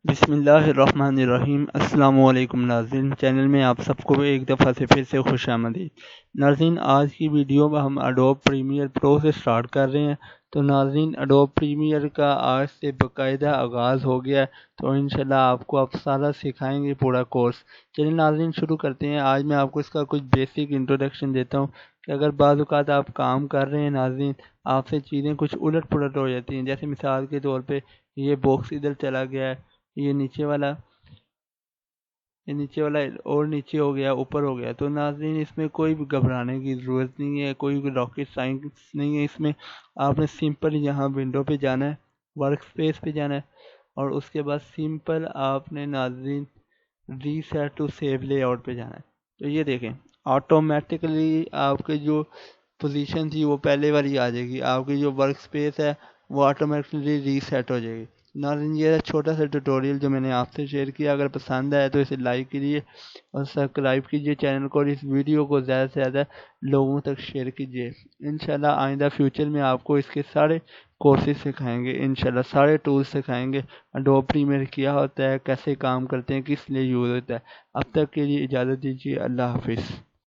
بسم اللہ الرحمن الرحیم۔ السلام علیکم ناظرین، چینل میں آپ سب کو ایک دفعہ سے پھر سے خوش آمدید۔ ناظرین، آج کی ویڈیو میں ہم اڈوب پریمیئر پرو سے سٹارٹ کر رہے ہیں۔ تو ناظرین، اڈوب پریمیئر کا آج سے باقاعدہ آغاز ہو گیا ہے، تو انشاءاللہ آپ کو اب سارا سکھائیں گے پورا کورس۔ چلیے ناظرین شروع کرتے ہیں۔ آج میں آپ کو اس کا کچھ بیسک انٹروڈکشن دیتا ہوں کہ اگر بعض اوقات آپ کام کر رہے ہیں ناظرین، آپ سے چیزیں کچھ الٹ پلٹ ہو جاتی ہیں، جیسے مثال کے طور پہ یہ باکس ادھر چلا گیا ہے، یہ نیچے والا اور نیچے ہو گیا، اوپر ہو گیا۔ تو ناظرین اس میں کوئی بھی گھبرانے کی ضرورت نہیں ہے، کوئی بھی راکٹ سائنس نہیں ہے۔ اس میں آپ نے سمپل یہاں ونڈو پہ جانا ہے، ورک سپیس پہ جانا ہے، اور اس کے بعد سمپل آپ نے ناظرین reset to save layout پہ جانا ہے۔ تو یہ دیکھیں آٹومیٹکلی آپ کے جو پوزیشن تھی وہ پہلے والی آ جائے گی، آپ کی جو ورک سپیس ہے وہ آٹومیٹکلی ریسیٹ ہو جائے گی۔ ناظرین یہ چھوٹا سا ٹیوٹوریل جو میں نے آپ سے شیئر کیا، اگر پسند آئے تو اسے لائک کیجیے اور سبسکرائب کیجیے چینل کو، اور اس ویڈیو کو زیادہ سے زیادہ لوگوں تک شیئر کیجیے۔ انشاءاللہ آئندہ فیوچر میں آپ کو اس کے سارے کورسز سکھائیں گے، انشاءاللہ سارے ٹولز سکھائیں گے، اڈوب پریمیئر کیا ہوتا ہے، کیسے کام کرتے ہیں، کس لیے یوز ہوتا ہے۔ اب تک کے لیے اجازت دیجیے، اللہ حافظ۔